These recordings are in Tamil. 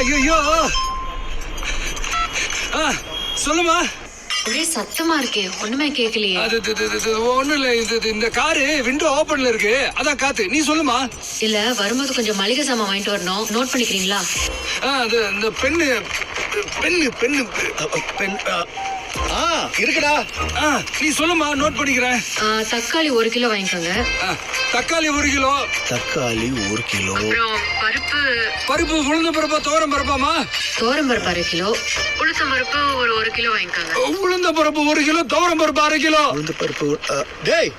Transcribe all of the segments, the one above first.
ஐயோ சொல்லுமா. ஒரே சத்தமா இருக்கே, ஒண்ணுமே கேட்கலையே. அது ஒண்ணும் இல்ல, இந்த காரு விண்டோ ஓபன்ல இருக்கு, அதான் காத்து. நீ சொல்லுமா. இல்ல, வரும்போது கொஞ்சம் மளிகை சாமான் வாங்கிட்டு வரணும், நோட் பண்ணிக்கிறீங்களா? அது இந்த பெண்ணு இருக்குடா. நீ சொல்லுமா, நோட் பண்ணிக்கிறேன். தக்காளி 1 கிலோ வாங்கிக்கோங்க. தக்காளி 1 கிலோ. தக்காளி 1 கிலோ. பருப்பு உளுந்த பருப்பா தோரம் பருப்பாமா? தோரம் பருப்பு 1/2 கிலோ. உளுத்தம் பருப்பு 1 கிலோ வாங்கிக்கோங்க. உளுந்த பருப்பு 1 கிலோ, தோரம் பருப்பு 1/2 கிலோ. உளுந்த பருப்பு. டேய்,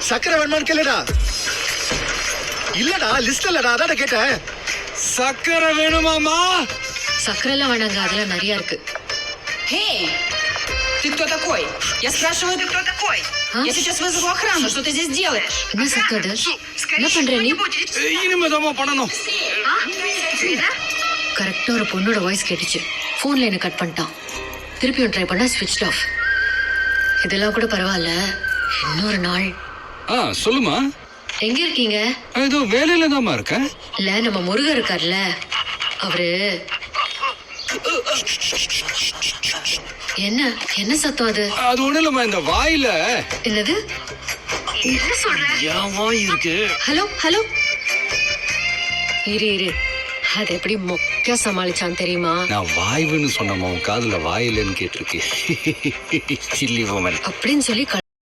சக்கரை வேணுமான்னு கேளுடா. இல்லடா, லிஸ்ட் இல்லடா, அதான் கேட்டேன். சக்கரை வேணுமாமா? சக்கரை எல்லாம் வேணாங்க, அதெல்லாம் நிறைய இருக்கு. Эй, ты кто такой? Я спрашиваю, ты кто такой? Я сейчас вызову охрану, что ты здесь делаешь? என்ன சத்தம் அது? என்ன பண்ற நீ? இனிமேதாமா பண்ணணும். கரெக்டா ஒரு பொண்ணோட வாய்ஸ் கேட்டுச்சு. போன்ல என்ன கட் பண்ணிட்டான். திருப்பியும் ட்ரை பண்ணா ஸ்விட்ச் ஆஃப். இதெல்லாம் கூட பரவாயில்ல, இன்னொரு நாள். சொல்லுமா. எங்க இருக்கீங்க? ஏதோ வேலையில தாமா இருக்கேன். இல்ல, நம்ம முருகர் இருக்கார்ல, அவரு. என்ன என்ன சத்தம் அது? அது ஒண்ணு இல்லம்மா, இந்த வாயில. என்னது? என்ன சொல்ற? என் வாய் இருக்கு. ஹலோ ஹலோ, இரு. அது எப்படி மொக்க சமாளிச்சான் தெரியுமா? நான் வாய்வுன்னு சொன்னமா, உன் காதுல வாயிலன்னு கேட்டிருக்கு. சில்லி woman அப்படின்னு சொல்லி